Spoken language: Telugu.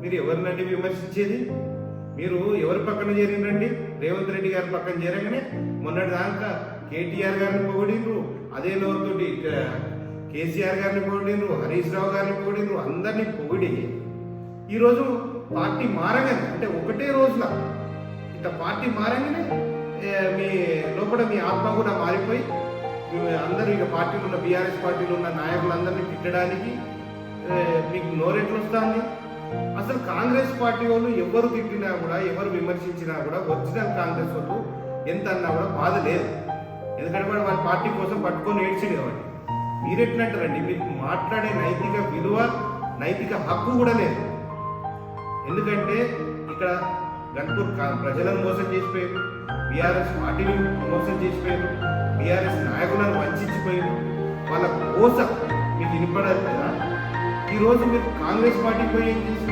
మీరు ఎవరినండి విమర్శించేది? మీరు ఎవరి పక్కన చేరిందండి? రేవంత్ రెడ్డి గారి పక్కన చేరగానే మొన్నటి దాకా కేటీఆర్ గారిని పొగిడిండ్రు, అదే నోరుతోటి కేసీఆర్ గారిని పొగిడిండ్రు, హరీష్ రావు గారిని పొగిడిండ్రు, అందరినీ పొగిడి ఈరోజు పార్టీ మారగానే అంటే ఒకటే రోజుల ఇట్లా పార్టీ మారగానే మీ లోపల మీ ఆత్మ కూడా మారిపోయి అందరూ ఇక పార్టీలో ఉన్న బీఆర్ఎస్ పార్టీలో ఉన్న నాయకులందరినీ తిట్టడానికి మీకు నోరెట్లు వస్తుంది. అసలు కాంగ్రెస్ పార్టీ వాళ్ళు ఎవరు తిట్టినా కూడా ఎవరు విమర్శించినా కూడా ఒరిజినల్ కాంగ్రెస్ వాళ్ళు ఎంత అన్నా కూడా బాధ లేదు. ఎందుకంటే వాడు వాళ్ళ పార్టీ కోసం పట్టుకొని ఏడ్చింది కాబట్టి. మీరెట్లంటారండి? మీకు మాట్లాడే నైతిక విలువ నైతిక హక్కు కూడా లేదు. ఎందుకంటే ఇక్కడ గన్పూర్ ప్రజలను మోసం చేసిపోయారు, బీఆర్ఎస్ పార్టీని మోసం చేసిపోయారు, బీఆర్ఎస్ నాయకులను వంచిపోయారు. వాళ్ళ కోస మీకు వినపడాలి కదా. ఈరోజు మీరు కాంగ్రెస్ పార్టీ పోయి ఏం చేసి